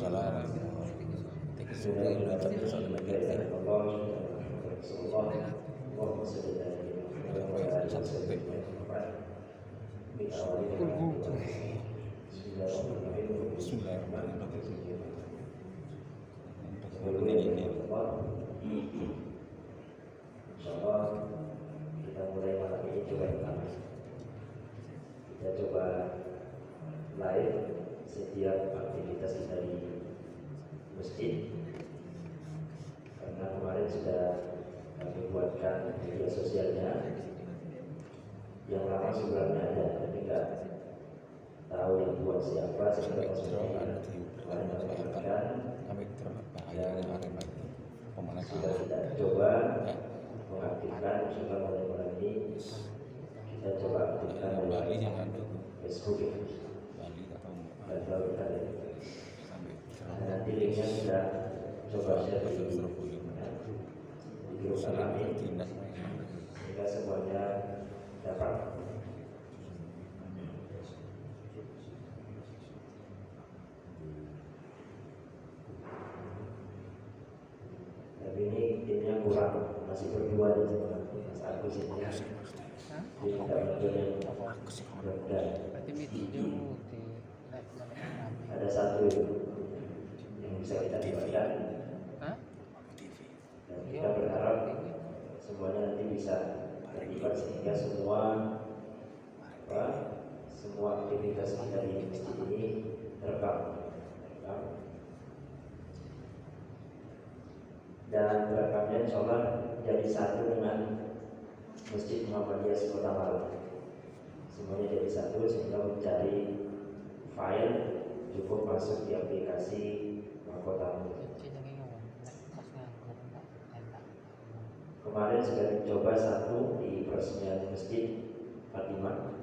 jalan sudah Insyaallah kita mulai malam ini coba pertama. Kita coba live setiap aktivitas kita di masjid. Karena kemarin sudah kami buatkan media sosialnya. Yang lama sebenarnya ada, tapi nggak tahu yang buat siapa. Sebenarnya sudah kita coba mengaktifkan, sudah mulai ini kita coba aktifkan Facebook dan tahu kita nanti linknya sudah coba share di grup kami sehingga semuanya dapat. Tapi ini timnya kurang, masih berdua di Mas Agus ini. Jadi kita berdua ada satu yang bisa kita dapatkan. Dan kita berharap semuanya nanti bisa terlibat sehingga semua aktivitas kita di masjid ini terekam. Dan rekamnya insyaallah jadi satu dengan Masjid Muhammadiyah Kota Malang. Semuanya jadi satu sehingga mencari file cukup masuk di aplikasi Mahkotamu. Kemarin sudah dicoba satu di peresmian Masjid Fatimah.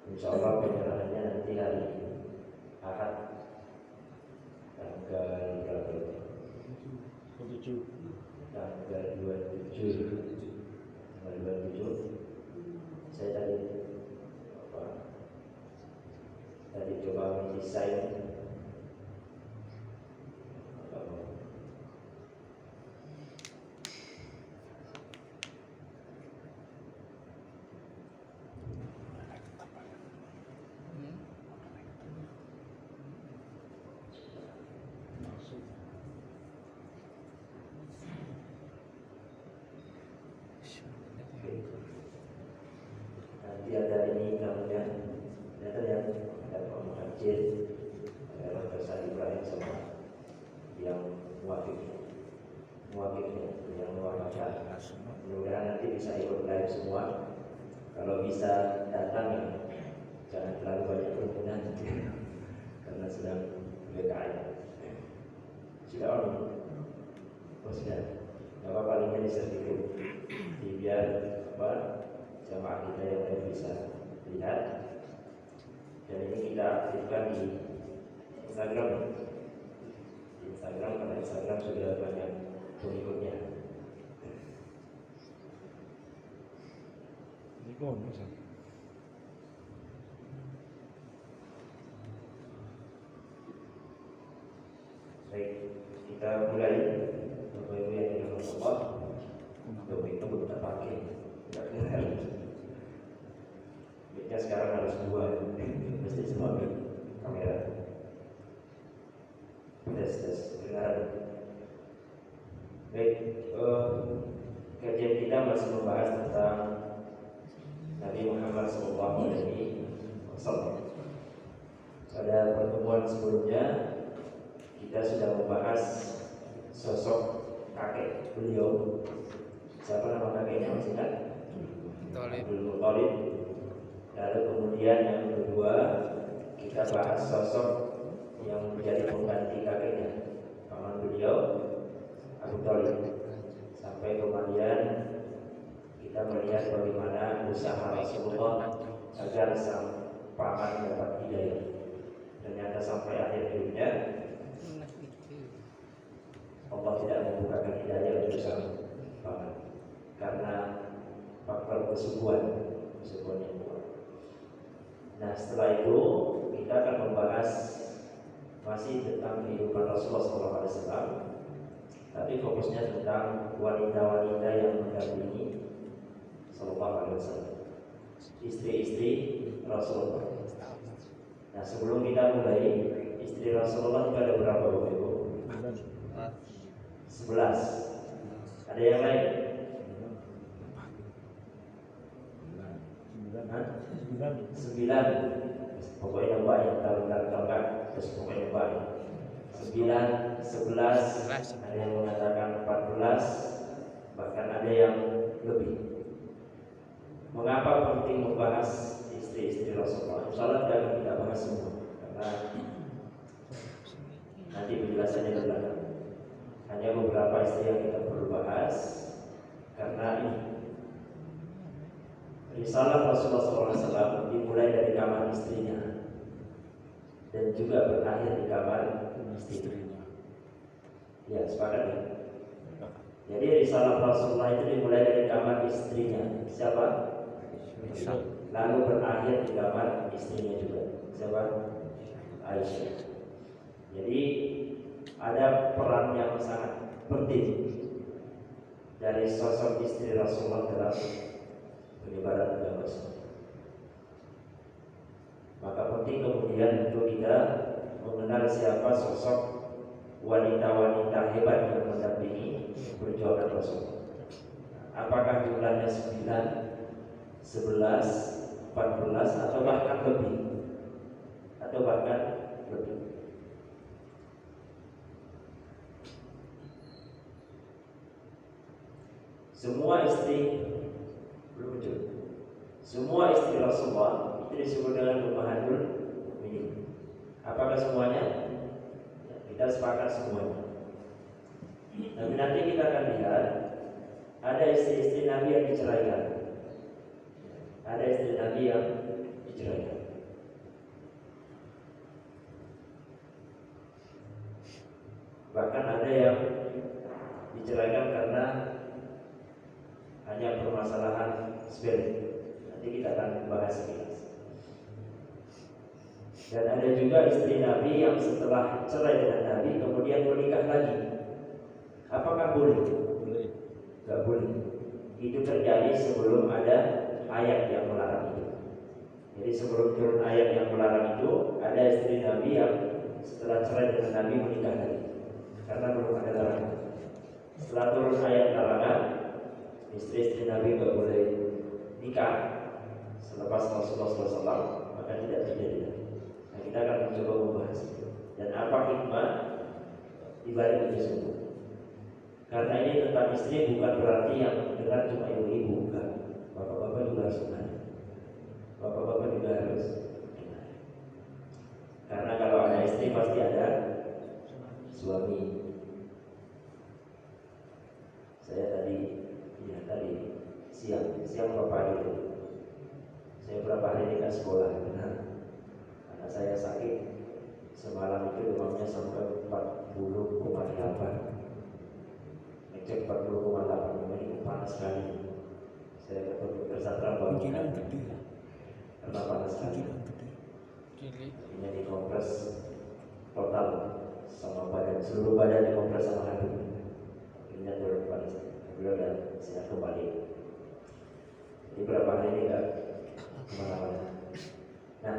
Insyaallah penyerahannya nanti hari Ahad tanggal berapa? Tanggal 27 saya tadi coba mendesain nanti ada ini namanya ada yang ada Pak Muhajir, ada Profesor Ibrahim sama yang muafiknya yang mewakilkan. Mudah-mudahan nanti bisa ikut live semua. Kalau bisa datang ya jangan terlalu banyak kerumunan karena sedang PPKM. Sudah on? Oh sudah. Gak apa-apa linknya disertifikat. Biar jamaah kita yang lain bisa lihat. Dan ini kita aktifkan di Instagram. Karena Instagram sudah banyak pengikutnya. Baik, kita mulai. Bapak Ibu yang dirahmati Allah, untuk itu kita pakai. Mic-nya sekarang harus dua, mesti semua mic kamera. Tes kedengaran. Baik, kajian kita masih membahas tentang Nabi Muhammad SAW. Pada pertemuan sebelumnya kita sudah membahas sosok kakek beliau. Siapa nama kakeknya masih ingat? Abdul Muthalib. Lalu kemudian yang kedua kita bahas sosok yang menjadi pengganti kakeknya, paman beliau Abu Thalib. Sampai kemudian kita melihat bagaimana usaha Rasulullah agar sang paman dapat hidayah. Ternyata sampai akhir hidupnya Allah tidak membukakan hidayah untuk sang paman karena faktor kesubuhan yang kuat. Nah setelah itu kita akan membahas masih tentang kehidupan Rasulullah SAW, tapi fokusnya tentang wanita-wanita yang mendampingi Sallallahu Alaihi Wasallam, istri-istri Rasulullah. Nah, sebelum kita mulai, istri Rasulullah itu ada berapa Bapak Ibu? 11. Ada yang lain? 9. Pokoknya banyak, kalau terus pokoknya banyak. 9, 11, ada yang mengatakan 14, bahkan ada yang lebih. Mengapa penting membahas istri-istri Rasulullah? Insyaallah tidak bahas semua, karena nanti penjelasannya di belakang. Hanya beberapa istri yang kita perlu bahas, karena ini risalah Rasulullah SAW dimulai dari kamar istrinya dan juga berakhir di kamar istrinya. Ya, sepakat ya? Jadi risalah Rasulullah itu dimulai dari kamar istrinya. Siapa? Lalu berakhir di kamar istrinya juga. Siapa? Aisyah. Jadi ada peran yang sangat penting dari sosok istri Rasulullah dalam penyebaran agama Islam. Maka penting kemudian untuk kita mengenal siapa sosok wanita-wanita hebat yang mendampingi perjuangan Rasulullah. Apakah jumlahnya 9, 11, 14 atau bahkan lebih? Semua istri Rasulullah itu disebut dengan ummahatul mukminin. Apakah semuanya? Ya, kita sepakat semuanya. Tapi nanti kita akan lihat ada istri-istri Nabi yang diceraikan. Ada istri Nabi yang diceraikan. Bahkan ada yang diceraikan karena hanya permasalahan sepele. Nanti kita akan bahas sekilas. Dan ada juga istri Nabi yang setelah cerai dengan Nabi kemudian menikah lagi. Apakah boleh? Gak boleh. Itu terjadi sebelum ada ayat yang melarang itu. Jadi sebelum turun ayat yang melarang itu, ada istri Nabi yang setelah cerai dengan Nabi menikah lagi, karena belum ada larangan. Setelah turun ayat larangan, istri-istri Nabi gak boleh nikah selepas Rasulullah SAW, maka tidak terjadi. Nah, kita akan mencoba membahas itu dan apa hikmah dibalik itu semua. Karena ini tentang istri, bukan berarti yang mendengar cuma ibu-ibu, bukan. Bapak-bapak juga harus dengar. Bapak-bapak juga harus dengar. Karena kalau ada istri pasti ada suami. Saya tadi siang berapa hari itu? Saya berapa hari ini ke sekolah, benar. Anak saya sakit. Semalam itu demamnya sampai 40,8. Ngecek 40,8, ini panas sekali. Saya ke dokter Satra bangun karena panas sekali. Ini dikompres total sama badan, seluruh badan dikompres sama handuk. Ini turun panas. Beliau udah siap kembali. Jadi berapa hari ini enggak kemana-mana. Nah,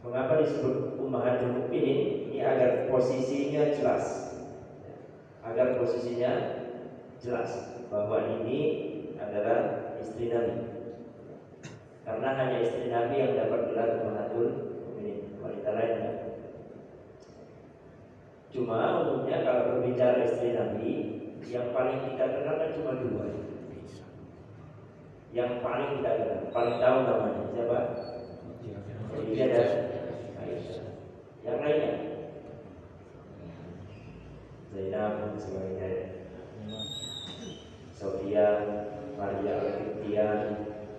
mengapa disebut ummahatul mukminin? Ini agar posisinya jelas. Agar posisinya jelas bahwa ini adalah istri Nabi. Karena hanya istri Nabi yang dapat gelar ummahatul mukminin, wanita lain enggak. Cuma umumnya kalau berbicara istri Nabi, yang paling kita kenal kan cuma 2. Yang paling kita kenal, paling tahu namanya siapa? Khadijah dan Aisyah. Yang lainnya Zainab sebagainya, Sofia, Maria Al-Qibtiyah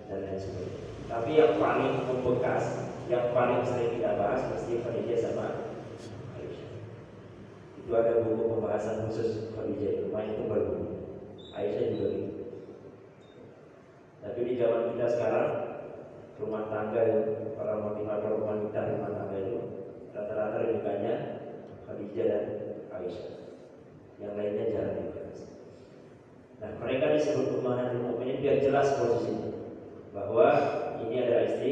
dan lain sebagainya. Tapi yang paling membekas, yang paling sering kita bahas pasti Khadijah sama Aisyah. Itu ada buku pembahasan khusus Khadijah, rumah itu berbuku. Aisyah juga gitu. Tapi di zaman kita sekarang, rumah tangga para motivator wanita rumah tangga itu rata-rata Aisyah. Yang lainnya jarang dibahas. Nah, mereka disebut ummahatul mukminin biar jelas posisinya bahwa ini adalah istri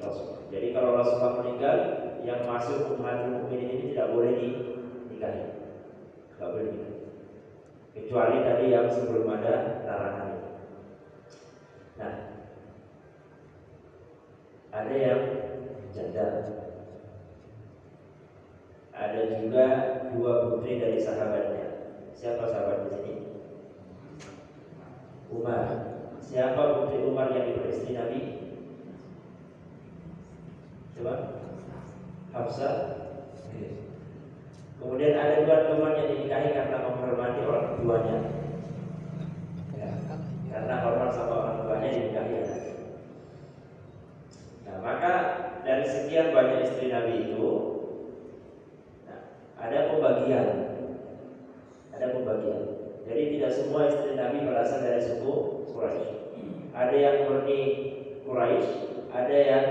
Rasulullah. Jadi kalau Rasulullah meninggal, yang masuk ummahatul mukminin ini tidak boleh dinikahi, tidak boleh dinikahi. Kecuali tadi yang sebelum ada larangan ini. Nah, ada yang janda. Ada juga 2 putri dari sahabatnya. Siapa sahabat di sini? Umar. Siapa putri Umar yang diperistri Nabi? Coba. Hafsah. Kemudian ada 2 teman yang dinikahi karena menghormati orang tuanya. Ya, karena hormat sama orang tuanya dinikahi anaknya. Nah, maka dari sekian banyak istri Nabi itu, ada pembagian. Jadi tidak semua istri Nabi berasal dari suku Quraisy. Ada yang murni Quraisy, ada yang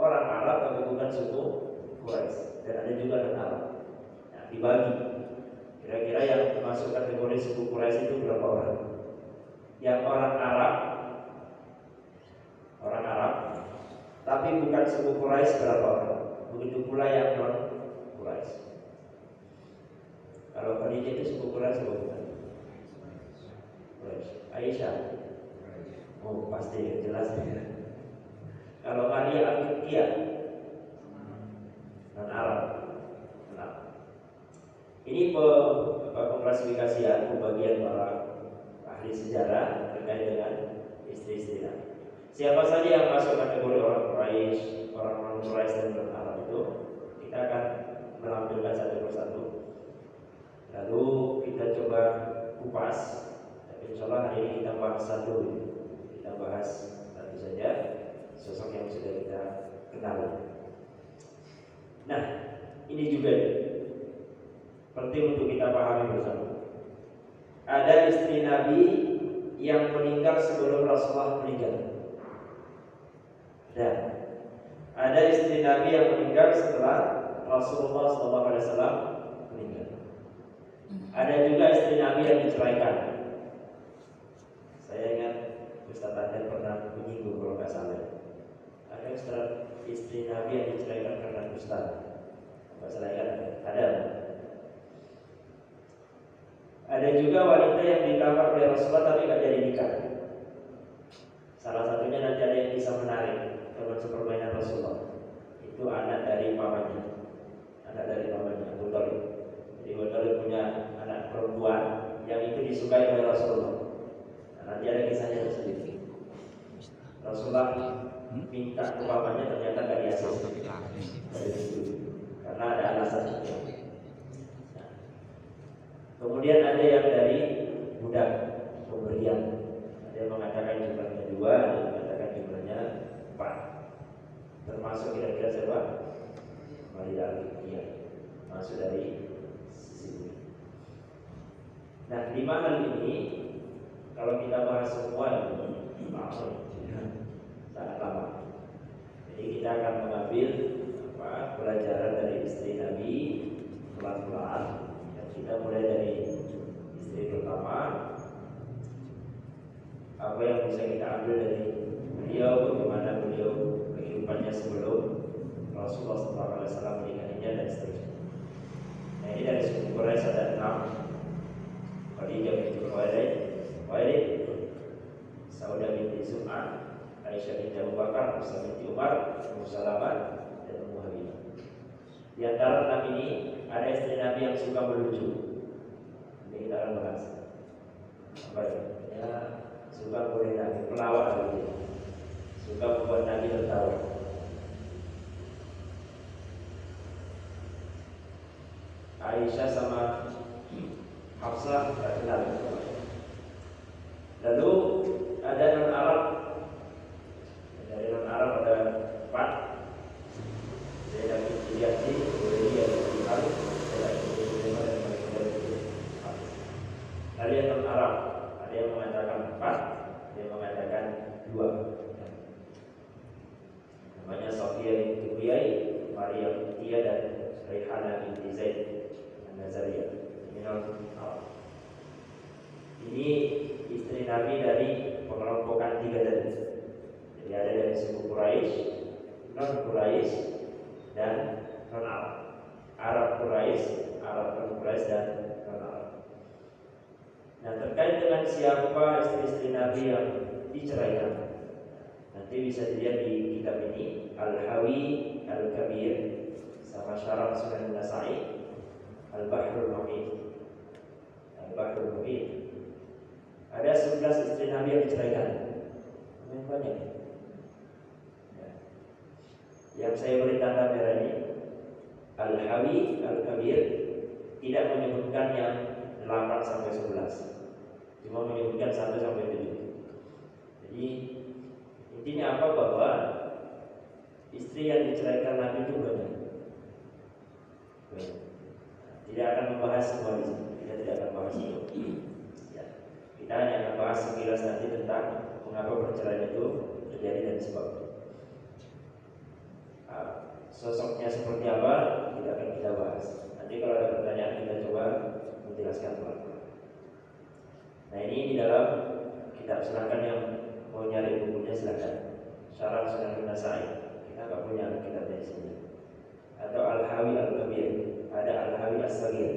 orang Arab tapi bukan suku Quraisy, dan ada juga non Arab. Nah, dibagi. Kira-kira yang masuk kategori suku Quraisy itu berapa orang? Yang orang Arab, tapi bukan suku Quraisy berapa orang? Begitu pula yang non Quraisy. Kalau Khadijah itu suku Quraisy atau bukan? Quraisy. Aisyah. Oh, pasti jelas ya. Kalau Maria Al-Qibtiyah, non Arab. Nah, ini pengklasifikasian pembagian para ahli sejarah terkait dengan istri-istri Nabi. Siapa saja yang masuk kategori orang Quraisy, orang non Quraisy dan non Arab itu, kita akan menampilkan satu persatu. Lalu kita coba kupas. Insya Allah hari ini kita bahas satu. Kita bahas tentu saja sosok yang sudah kita kenal. Nah, ini juga penting untuk kita pahami bersama. Ada istri Nabi yang meninggal sebelum Rasulullah meninggal. Dan ada istri Nabi yang meninggal setelah Rasulullah SAW meninggal. Ada juga istri Nabi yang diceraikan. Saya ingat Ustaz Adel pernah menyinggung kalau nggak salah. Ada istri Nabi yang diceraikan karena dusta. Nggak salah kan? Ada juga wanita yang dilamar oleh Rasulullah tapi nggak jadi nikah. Salah satunya nanti ada yang bisa menarik termasuk permainan Rasulullah. Itu anak dari pamannya, Abu Thalib. Jadi Abu Thalib punya anak perempuan yang itu disukai oleh Rasulullah. Nah, nanti ada kisahnya tersendiri. Rasulullah minta ke pamannya, ternyata gak diakses karena ada alasan. Nah, kemudian ada yang dari budak pemberian. Ada yang mengatakan jumlahnya 2, ada yang mengatakan jumlahnya 4. Termasuk kira-kira siapa? Maria Al-Qibtiyah, masuk dari sisi. Nah, di mana ini kalau kita bahas semua sangat lama. Jadi kita akan mengambil pelajaran dari istri Nabi pelan-pelan. Dan kita mulai dari istri pertama. Apa yang bisa kita ambil dari beliau, bagaimana beliau kehidupannya sebelum Rasulullah SAW menikahinya dan seterusnya. Nah, ini dari suku Quraisy ada 6. Khadijah binti Khuwailid, Saudah binti Zum'ah, Aisyah binti Abu Bakar, Hafsah binti Umar, Ummu Salamah, dan Ummu Habibah. Di antara 6 ini ada istri Nabi yang suka melucu. Ini kita akan bahas. Apa ya? Suka boleh Nabi pelawak begitu. Suka membuat Nabi tertawa. Aisyah sama Hafsah tak kenal. Lalu ada non Arab. Dari non Arab ada 4. Zainab binti Jahsy, Juwairiyah binti Khalid, Zainab binti Sulaiman dan Maimmunah binti Hafiz. Lalu yang non Arab, ada yang mengatakan 4, ada yang mengatakan 2. Namanya Sofia binti Huyai, Maria binti Tia dan Raihanah binti Zaid An-Nazariyah. minal arab. Ini istri Nabi dari pengelompokan 3 tadi. Jadi ada dari suku Quraisy, non Quraisy, dan non Arab. Arab Quraisy, Arab non Quraisy, dan non Arab. Nah, terkait dengan siapa istri-istri Nabi yang diceraikan, nanti bisa dilihat di kitab ini Al-Hawi Al-Kabir sama Syarah Sunan Nasa'i, Al-Bahrul Muhit. Al-Bahrul Muhit. Ada 11 istri Nabi yang diceraikan. Yang banyak. Ya. Yang saya beri tanda merah ini Al-Hawi Al-Kabir tidak menyebutkan yang 8 sampai 11. Cuma menyebutkan 1 sampai 7. Jadi intinya apa? Bahwa istri yang diceraikan Nabi itu banyak. Tidak akan membahas semua di sini. Kita tidak akan bahas itu. Ya. Kita hanya akan bahas sekilas nanti tentang mengapa perceraian itu terjadi dan sebabnya. Sosoknya seperti apa tidak akan kita bahas. Nanti kalau ada pertanyaan kita coba menjelaskan pelan-pelan. Nah, ini di dalam kitab, silakan yang mau nyari bukunya silakan. Syarah Sunan Nasa'i. Kita nggak punya kitabnya di sini. Atau Al-Hawi Al-Kabir. Ada Al-Hawi As-Saghir.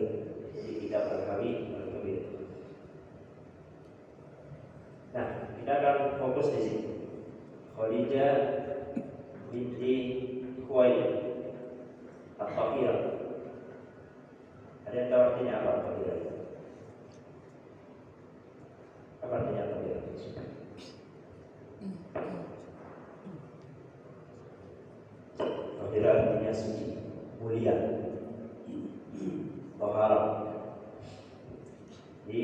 Jadi kitab Al-Hawi Al-Kabir. Nah, kita akan fokus di sini. Khadijah binti Khuwailid At-Tahirah. Ada yang tahu artinya apa At-Tahirah? Apa artinya At-Tahirah? At-Tahirah artinya suci, mulia, taharah. Jadi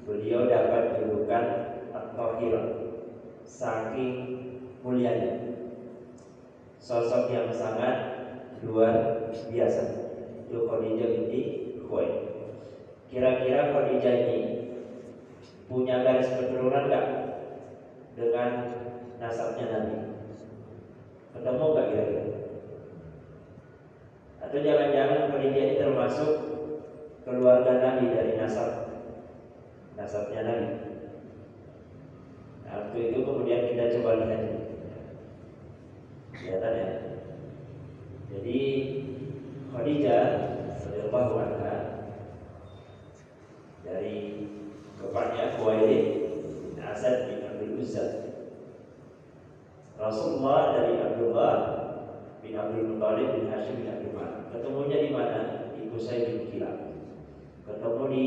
beliau dapat julukan At-Tahirah saking mulianya. Sosok yang sangat luar biasa. Itu Khadijah binti Khuwailid. Kira-kira Khadijah ini punya garis keturunan enggak dengan nasabnya Nabi? Ketemu enggak kira-kira? Atau jangan-jangan Khadijah ini termasuk keluarga Nabi dari nasabnya Nabi? Nah, waktu itu kemudian kita coba lihat ini. Kelihatan ya. Jadi Khadijah radhiyallahu anha dari bapaknya Khuwailid bin Asad bin Abdul Uzza. Rasulullah dari Abdullah bin Abdul Muthalib bin Hashim bin Abdul Manaf. Ketemunya di mana? Di Qusay bin Kilab. Ketemu di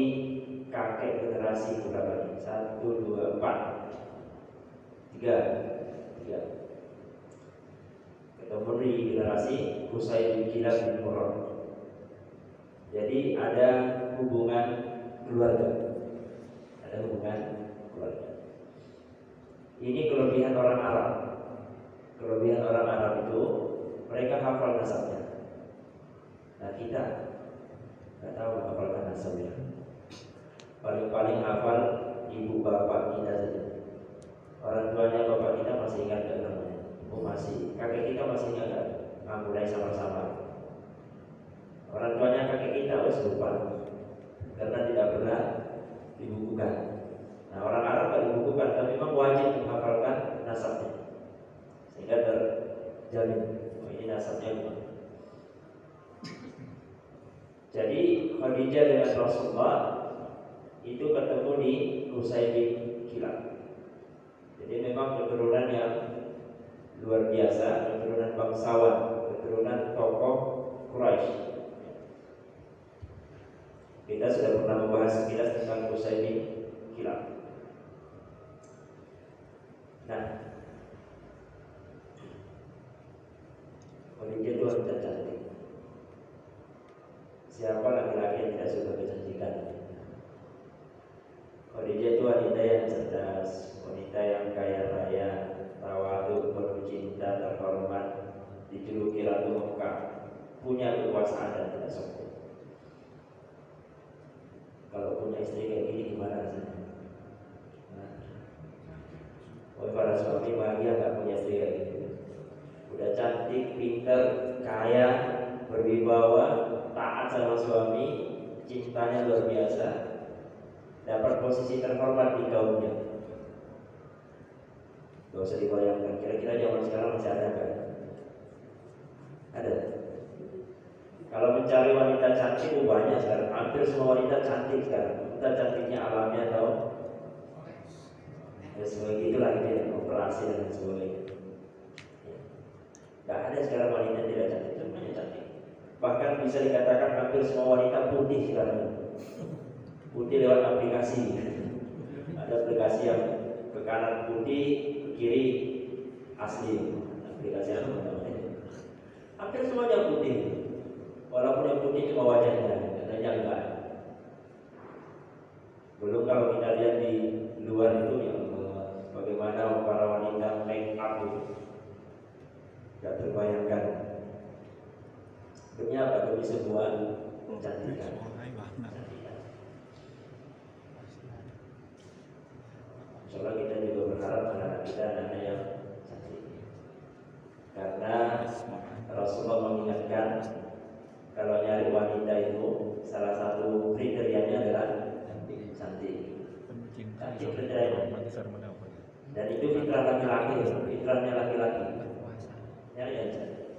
kakek generasi berapa nih? 1, 2, 4, 3. Ketemu di generasi Qusay bin Kilab bin Murrah. Jadi ada hubungan keluarga. Ini kelebihan orang Arab. Kelebihan orang Arab itu mereka hafal nasabnya. Nah, kita nggak tahu menghafalkan nasabnya. Paling-paling hafal ibu bapak kita saja. Orang tuanya bapak kita masih ingat nggak namanya? Oh masih. Kakek kita masih ingat nggak? Mulai sama-sama. Orang tuanya kakek kita harus lupa karena tidak pernah dibukukan. Nah, orang Arab nggak dibukukan, tapi memang wajib menghafalkan nasabnya sehingga terjamin. Oh, ini nasabnya bukan. Jadi Khadijah dengan Rasulullah itu ketemu di Qusay bin Kilab. Jadi memang keturunan yang luar biasa, keturunan bangsawan, keturunan tokoh Quraisy. Kita sudah pernah membahas sekilas tentang Qusay bin Kilab. Nah, Khadijah itu wanita cantik. Siapa laki-laki yang tidak suka kecantikan? Khadijah itu wanita yang cerdas, wanita yang kaya raya, tawadhu, penuh cinta, terhormat, dijuluki Ratu Mekah, punya kekuasaan dan tidak sombong. Kalau punya istri kayak gini gimana rasanya? Para suami bahagia nggak punya istri kayak gitu. Udah cantik, pintar, kaya, berwibawa, taat sama suami, cintanya luar biasa, dapat posisi terhormat di kaumnya. Gak usah dibayangkan, kira-kira zaman sekarang masih ada kan? Ada. Kalau mencari wanita cantik itu banyak sekarang, hampir semua wanita cantik sekarang. Entah cantiknya alami atau ya sebagai itulah gitu ya, operasi dan sebagainya. Gak ada sekarang wanita yang tidak cantik, semuanya cantik. Bahkan bisa dikatakan hampir semua wanita putih sekarang. Putih lewat aplikasi. Ada aplikasi yang ke kanan putih, ke kiri asli. Aplikasi apa namanya? Hampir semuanya putih. Walaupun yang putih cuma wajahnya, katanya enggak. Belum kalau kita lihat di luar itu yang bagaimana para wanita make up itu, tidak terbayangkan. Demi apa? Demi sebuah kecantikan. Soalnya kita juga berharap anak kita anak yang cantik. Karena Rasulullah mengingatkan kalau nyari wanita itu salah satu kriterianya adalah cantik. Cantik kriterianya. Dan itu fitrah laki-laki, fitrahnya laki-laki. Nyari yang cantik.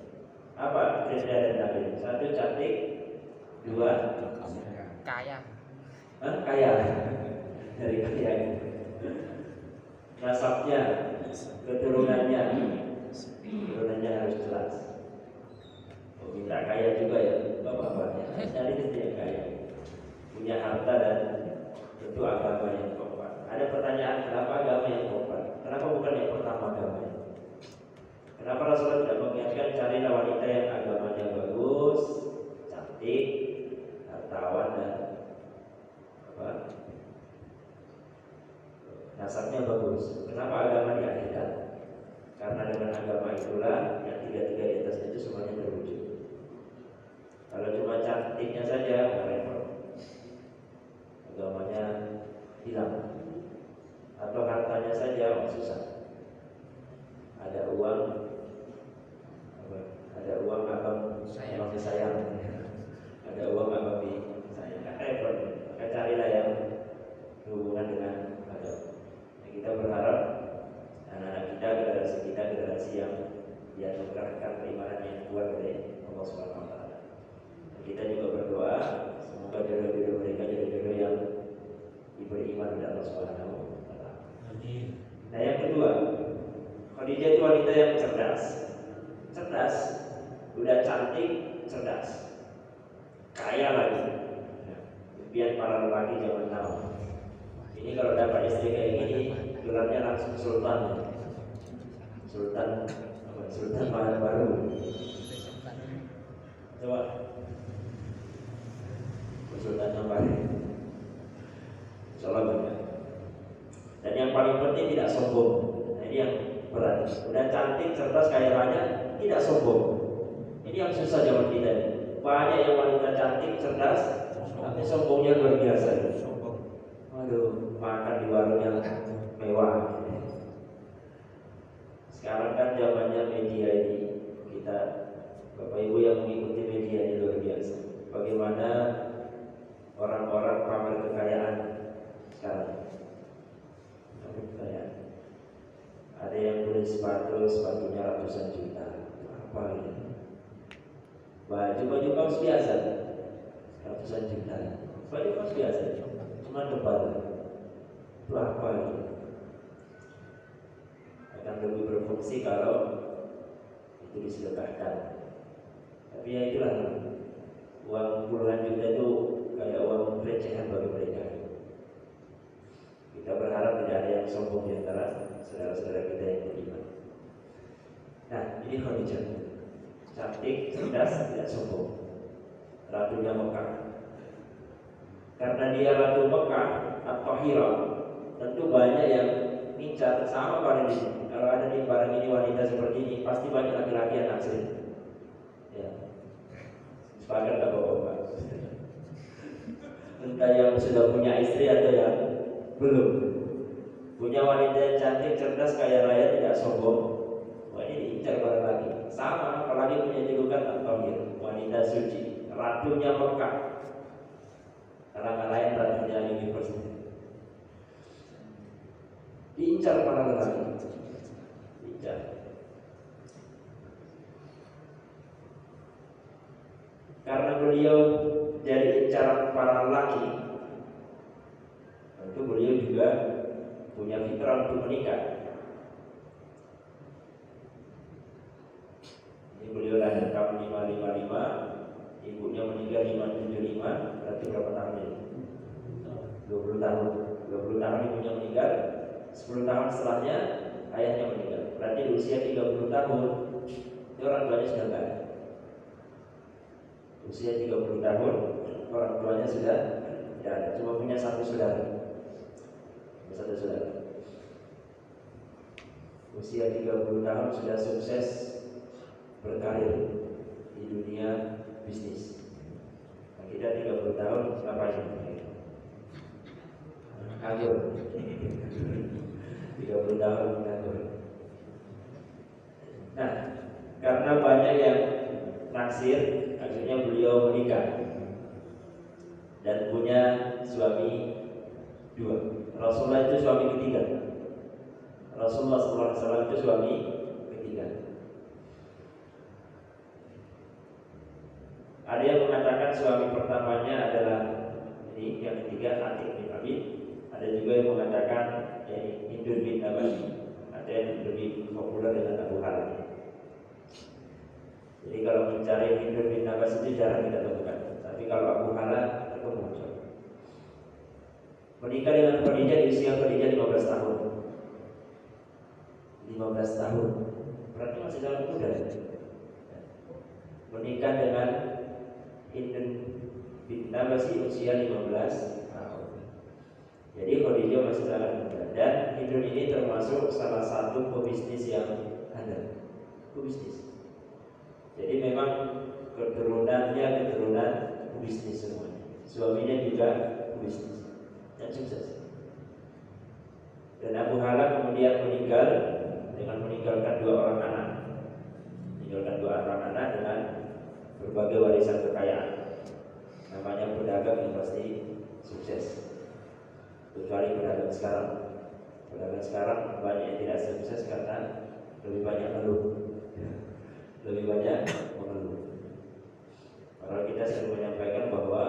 Apa kriteria dari Nabi? Satu cantik, dua Kaya. Kaya. Dari kaya. Nasabnya, keturunannya harus jelas. Minta kaya juga ya, bapak-bapaknya. Cari istri yang kaya, punya harta dan tentu agama yang kokoh. Ada pertanyaan, kenapa agama yang kokoh? Kenapa bukan yang pertama agamanya? Kenapa Rasulullah tidak mengingatkan carilah wanita yang agamanya bagus, cantik, hartawan dan nasabnya bagus. Kenapa agama diakhirkan? Karena dengan agama itulah yang tiga-tiga di atas itu semuanya terwujud. Kalau cuma cantiknya saja, repot. Agamanya hilang. Atau hartanya saja, susah. Ada uang abang disayang. Ada uang abang disayang. Repot. Maka carilah yang berhubungan dengan agama. Kita berharap anak-anak kita generasi yang dianugerahkan keimanan yang kuat dari Allah Subhanahu wa taala. Kita juga berdoa semoga jodoh-jodoh mereka jodoh-jodoh yang diberi iman kepada Allah Subhanahu wa taala. Nah, yang kedua, Khadijah itu wanita yang cerdas. Cerdas, udah cantik, cerdas. Kaya lagi. Biar para lelaki zaman now. Ini kalau dapat istri kayak gini, gelarnya langsung sultan. Sultan baru. Coba. Sultan yang baru. Insyaallah benar. Dan yang paling penting tidak sombong. Nah, ini yang berat. Udah cantik, cerdas, kaya raya, tidak sombong. Ini yang susah zaman kita ini. Banyak yang wanita cantik, cerdas, tapi sombongnya luar biasa. Aduh, makan di warung yang mewah. Sekarang kan zamannya media ini, kita Bapak Ibu yang mengikuti media ini luar biasa. Bagaimana orang-orang pamer kekayaan sekarang. Kekayaan. Ada yang beli sepatunya ratusan juta. Apa ini? Baju kaos biasa, ratusan juta. Baju kaos biasa. Cuma depan itu apa ini? Akan lebih berfungsi kalau itu disedekahkan. Tapi ya itulah, uang puluhan juta itu kayak uang pelecehan bagi mereka. Kita berharap tidak ada yang sombong di antara saudara-saudara kita yang beriman. Nah, ini Khadijah, cantik, cerdas, tidak sombong, ratunya Mekah. Karena dia Ratu Mekah atau Hira, tentu banyak yang mincar sama pada di sini. Kalau ada di barang ini wanita seperti ini, pasti banyak laki-laki yang naksir. Ya, sepakat tak bapak-bapak? Entah yang sudah punya istri atau yang belum. Punya wanita yang cantik, cerdas, kaya raya, tidak sombong. Wah, ini diincar barang lagi. Sama, apalagi punya julukan At-Tahir, wanita suci, ratunya Mekah. Kalangan lain ratunya universitas. Diincar para lelaki, diincar. Karena beliau jadi incaran para lelaki, tentu beliau juga punya fitrah untuk menikah. Ini beliau lahir tahun 555, ibunya meninggal 575, berarti berapa tahun ini? 20 tahun. 20 tahun ibunya meninggal, 10 tahun setelahnya ayahnya meninggal. Berarti usia 30 tahun itu orang tuanya sudah enggak ada. Usia 30 tahun orang tuanya sudah tidak ada, cuma punya satu saudara. Satu saudara. Usia 30 tahun sudah sukses berkarir di dunia bisnis. Nah, kita 30 tahun ngapain? Nganggur. 30 tahun nganggur. Nah, karena banyak yang naksir, akhirnya beliau menikah dan punya suami dua. Rasulullah itu suami ketiga. Rasulullah SAW itu suami ketiga. Ada yang mengatakan suami pertamanya adalah ini, yang ketiga Atik bin Abi. Ada juga yang mengatakan Hindur bin Abbas. Ada yang lebih populer dengan Abu Halam. Jadi kalau mencari Hindur bin Abbas itu jarang kita temukan. Tapi kalau Abu Halam ketemu. Menikah dengan Khadijah di usia Khadijah 15 tahun. 15 tahun. Berarti masih sangat muda. Menikah dengan Hindur bin Abbas usia 15 tahun. Jadi Khadijah masih sangat muda. Dan Hindur ini termasuk salah satu pebisnis yang ada. Pebisnis. Jadi memang keturunannya keturunan pebisnis semuanya. Suaminya juga pebisnis dan sukses. Dan Abu Halam kemudian meninggal dengan meninggalkan dua orang anak. Meninggalkan dua orang anak dengan berbagai warisan kekayaan. Namanya pedagang yang pasti sukses. Kecuali pedagang sekarang. Pedagang sekarang banyak yang tidak sukses karena lebih banyak mengeluh. Lebih banyak mengeluh. Kalau kita sering menyampaikan bahwa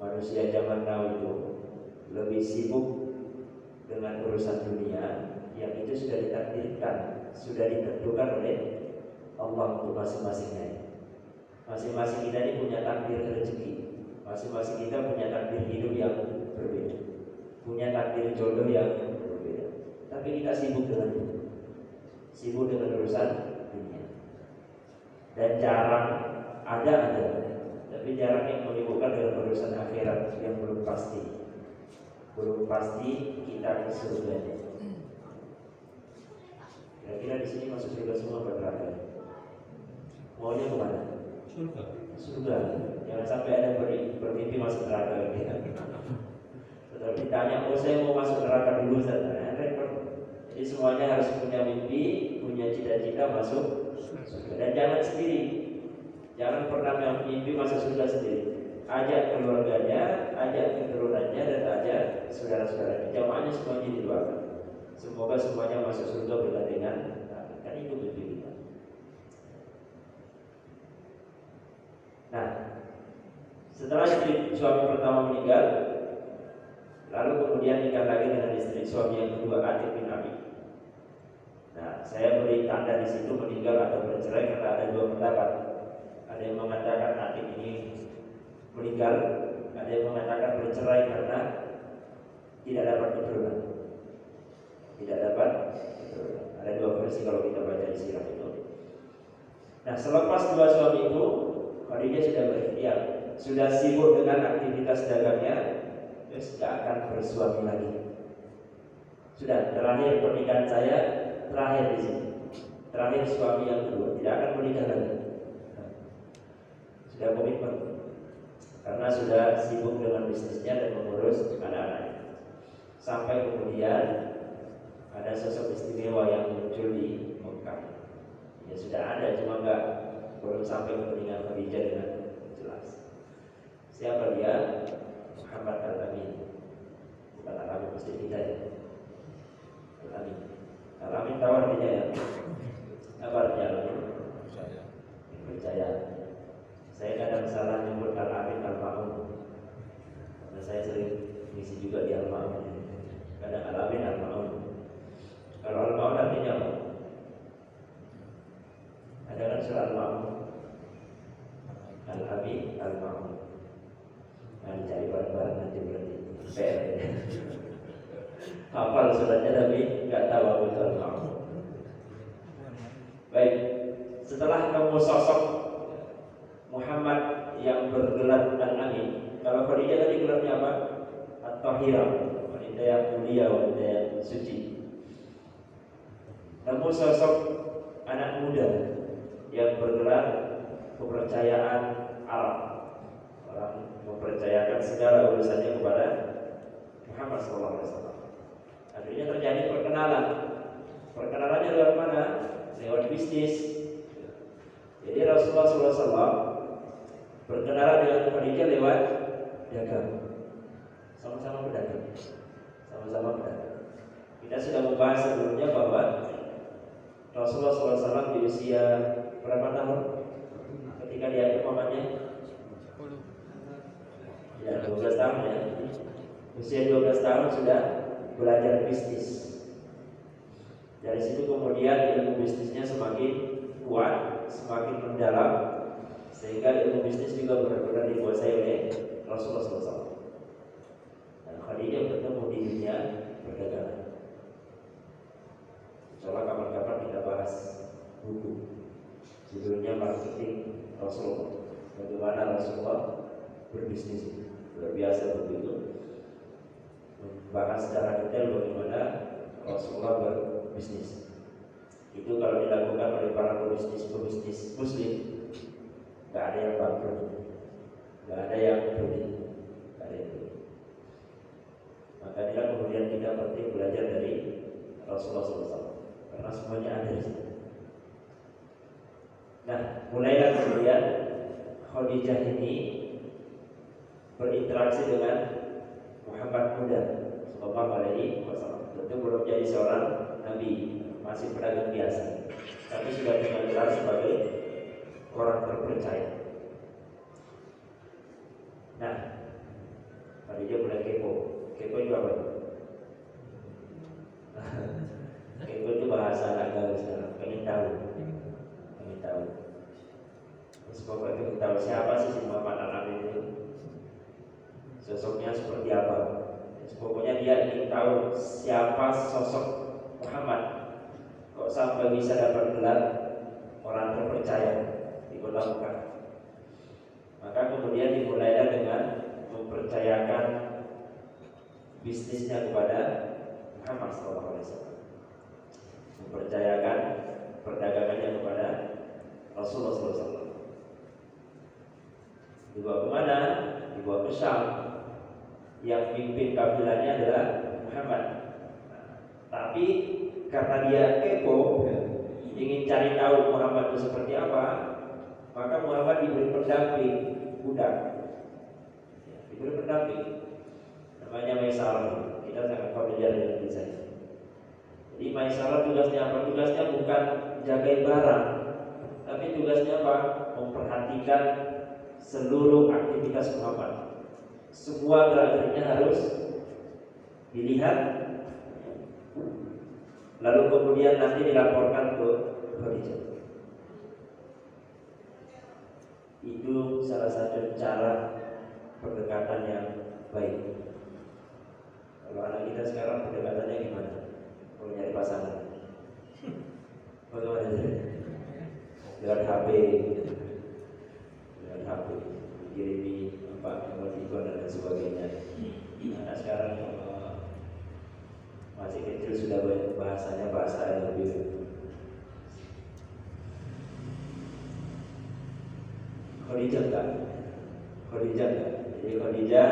manusia zaman now itu lebih sibuk dengan urusan dunia yang itu sudah ditakdirkan, sudah ditentukan oleh Allah untuk masing-masingnya. Masing-masing kita ini punya takdir rezeki. Masing-masing kita punya takdir hidup yang berbeda, punya takdir jodoh yang berbeda. Tapi kita sibuk dengan itu, sibuk dengan urusan dunia. Dan jarang ada, tapi jarang yang menyibukkan dengan urusan akhirat yang belum pasti. Belum pasti kita ke surga. Kira-kira di sini masuk surga semua apa neraka? Maunya kemana? Surga. Surga. Jangan sampai ada bermimpi masuk neraka. Tetap ditanya, oh saya mau masuk neraka dulu saja. Repot. Jadi semuanya harus punya mimpi, punya cita-cita masuk surga. Dan jangan sendiri. Jangan pernah mimpi masuk surga sendiri. Ajak keluarganya, ajak keturunannya, dan ajak saudara-saudaranya. Jamaahnya semuanya didoakan. Semoga semuanya masuk surga bergandengan. Kan itu mimpi kita. Nah, setelah istri suami pertama meninggal, lalu kemudian nikah lagi dengan istri suami yang kedua, Atik bin Abi. Nah, saya beri tanda di situ meninggal atau bercerai karena ada dua pendapat. Ada yang mengatakan Atik ini meninggal, ada yang mengatakan bercerai karena tidak dapat keturunan. Tidak dapat keturunan. Ada dua versi kalau kita baca di sirah itu. Nah, selepas dua suami itu, Khadijah sudah berikhtiar, sudah sibuk dengan aktivitas dagangnya, terus tidak akan bersuami lagi. Sudah terakhir pernikahan saya, terakhir di sini, terakhir suami yang kedua, tidak akan menikah lagi. Sudah komitmen karena sudah sibuk dengan bisnisnya dan mengurus anak-anaknya. Sampai kemudian ada sosok istimewa yang muncul di Mekah. Ya sudah ada, cuma belum sampai ke telinga Khadijah dengan jelas. Siapa dia? Nabi Al-Ma'un. Nah, dicari bareng-bareng nanti berarti PR. Hafal suratnya tapi nggak tahu apa itu Al-Ma'un. Baik, setelah kamu sosok Muhammad yang bergelar Al-Amin, kalau Khadijah tadi gelarnya apa? At-Tahirah, wanita yang mulia, wanita yang suci. Kamu sosok anak muda yang bergelar kepercayaan Arab. Orang mempercayakan segala urusannya kepada Muhammad SAW. Akhirnya terjadi perkenalan. Perkenalannya lewat mana? Lewat bisnis. Jadi Rasulullah SAW berkenalan dengan Khadijah lewat dagang. Sama-sama berdagang. Sama-sama berdagang. Kita sudah membahas sebelumnya bahwa Rasulullah SAW di usia berapa tahun ketika dia mamanya? 10. Ya, 12 tahun ya. Usia 12 tahun sudah belajar bisnis. Dari situ kemudian ilmu bisnisnya semakin kuat, semakin mendalam, sehingga ilmu bisnis juga benar-benar dikuasai oleh Rasulullah SAW. Dan Khadijah bertemu di dunia perdagangan. Insyaallah kapan-kapan kita bahas buku judulnya Marketing Rasulullah. Bagaimana Rasulullah berbisnis, luar biasa begitu. Bahkan secara detail bagaimana Rasulullah berbisnis. Itu kalau dilakukan oleh para pebisnis Muslim, nggak ada yang bangkrut, nggak ada yang rugi, nggak ada yang rugi. Makanya kemudian kita penting belajar dari Rasulullah SAW. Karena semuanya ada di situ. Nah, mulailah kemudian Khadijah ini berinteraksi dengan Muhammad muda Sallallahu Alaihi Wasallam. Tentu belum jadi seorang nabi, masih pedagang biasa, tapi sudah dengan gelar sebagai orang terpercaya. Nah, Khadijah mulai kepo. Kepo itu apa? Kepo itu bahasa anak gaul sekarang. Pengen tahu. Terus pokoknya pengen tahu siapa sih si Muhammad Al-Amin itu, sosoknya seperti apa. Terus pokoknya dia ingin tahu siapa sosok Muhammad, kok sampai bisa dapat gelar orang terpercaya di kota Mekah. Maka kemudian dimulailah dengan mempercayakan bisnisnya kepada Muhammad SAW, mempercayakan perdagangannya kepada Rasulullah SAW. Dibawa kemana? Dibawa ke Syam. Yang pimpin kafilahnya adalah Muhammad. Tapi karena dia kepo, ingin cari tahu Muhammad itu seperti apa, maka Muhammad diberi pendamping budak. Diberi pendamping, namanya Maisarah. Kita sangat familiar dengan kisahnya. Jadi Maisarah tugasnya apa? Tugasnya bukan jagain barang, tapi tugasnya apa? Memperhatikan seluruh aktivitas Muhammad. Semua gerak-geriknya harus dilihat, lalu kemudian nanti dilaporkan ke Khadijah. Itu salah satu cara pendekatan yang baik. Kalau anak kita sekarang pendekatannya gimana? Kalau nyari pasangan, bagaimana jadi? Lewat HP, kirimi apa emoticon dan lain sebagainya. Nah, sekarang masih kecil sudah bahasanya bahasa yang lebih Khadijah kan? Jadi Khadijah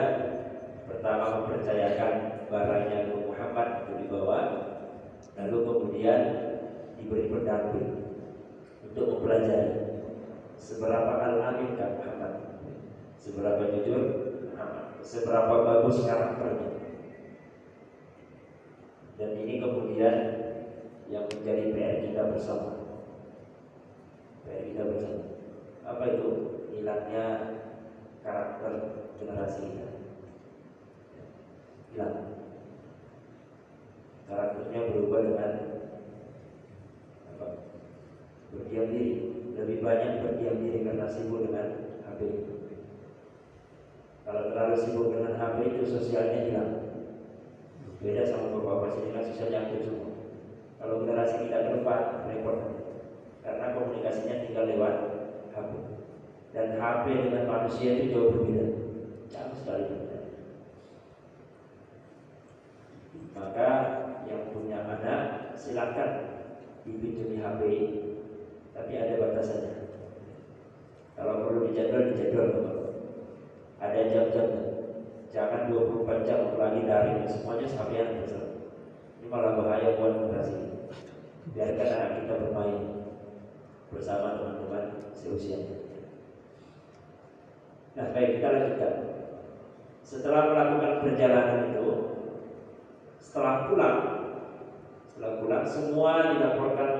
pertama mempercayakan barangnya ke Muhammad untuk dibawa, lalu kemudian diberi pendamping untuk mempelajari seberapa al-amin kan Muhammad, seberapa jujur Muhammad, seberapa bagus karakternya. Dan ini kemudian yang menjadi PR kita bersama. Apa itu? Hilangnya karakter generasi kita. Hilang. Karakternya berubah dengan apa? Berdiam diri. Lebih banyak berdiam diri karena sibuk dengan HP. kalau sibuk dengan HP itu sosialnya hilang. Beda sama bapak-bapak sini kan sosialnya aktif semua. Kalau generasi kita ke depan repot, karena komunikasinya tinggal lewat HP. Dan HP dengan manusia itu jauh berbeda, jauh sekali berbeda. Maka yang punya anak silakan dipinjami HP, tapi ada batasannya. Kalau perlu dijadwal. Ada jam-jamnya. Jangan 24 jam apalagi daring semuanya HP-an terserah. Ini malah bahaya buat generasi. Biarkan anak kita bermain bersama teman-teman seusianya. Nah, baik, kita lanjutkan. Setelah melakukan perjalanan itu, setelah pulang semua dilaporkan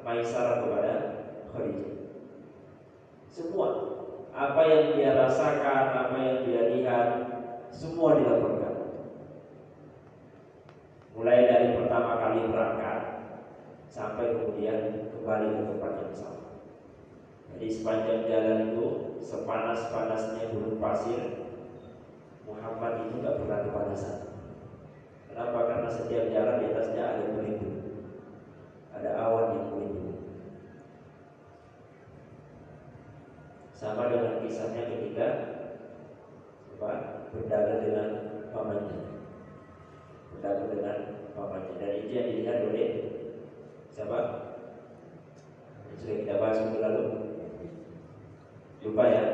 Maisarah kepada Khadijah. Semua, apa yang dia rasakan, apa yang dia lihat, semua dilaporkan. Mulai dari pertama kali berangkat sampai kemudian kembali ke tempat yang sama. Jadi sepanjang jalan itu, sepanas-panasnya gunung pasir, Muhammad itu tidak pernah kepanasan. Kenapa? Karena setiap jalan di atasnya ada pelindung, ada awan yang melindungi. Sama dengan kisahnya ketika berdagang dengan pamannya, dan itu yang dilihat oleh siapa? Yang sudah kita bahas minggu lalu. Lupa ya?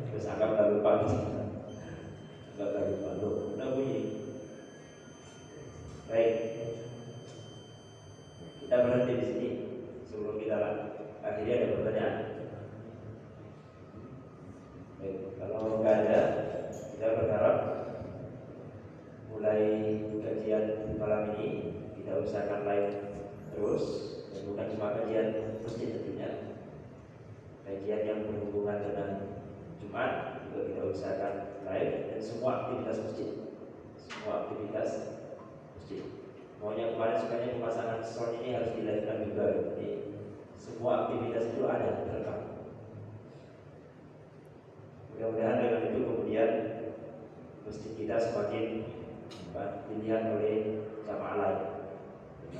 Terus anggaplah lupa. Anggaplah lupa. Udah bunyi. Baik. Kita berhenti di sini sebelum kita akhirnya ada pertanyaan. Baik, kalau nggak ada, kita berharap mulai kajian malam ini kita usahakan live terus, dan bukan cuma kajian masjid tentunya. Kajian yang berhubungan dengan Jumat juga kita usahakan live, dan semua aktivitas masjid. Maunya kemarin sukanya pemasangan sound ini harus dilakukan juga. Jadi semua aktivitas itu ada terekam. Mudah-mudahan dengan itu kemudian masjid kita semakin dilihat oleh jamaah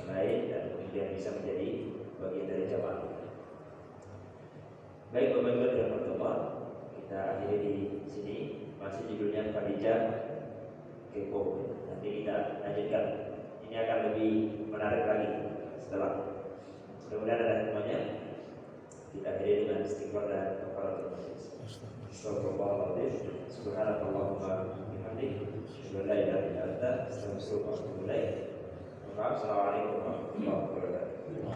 lain dan kemudian bisa menjadi bagian dari jamaah kita. Baik, Bapak Ibu dan teman-teman, kita akhiri di sini. Masih judulnya Khadijah Kepo. Nanti kita lanjutkan. Ini akan lebih menarik lagi setelah. Mudah-mudahan ada hikmahnya. Kita akhiri dengan istighfar dan kafaratul majlis. Astagfirullahaladzim. Subhanallahumma bihamdihi. Asyhadu an la ilaha illa anta, astaghfiruka wa atubu ilaik. Assalamualaikum warahmatullahi wabarakatuh.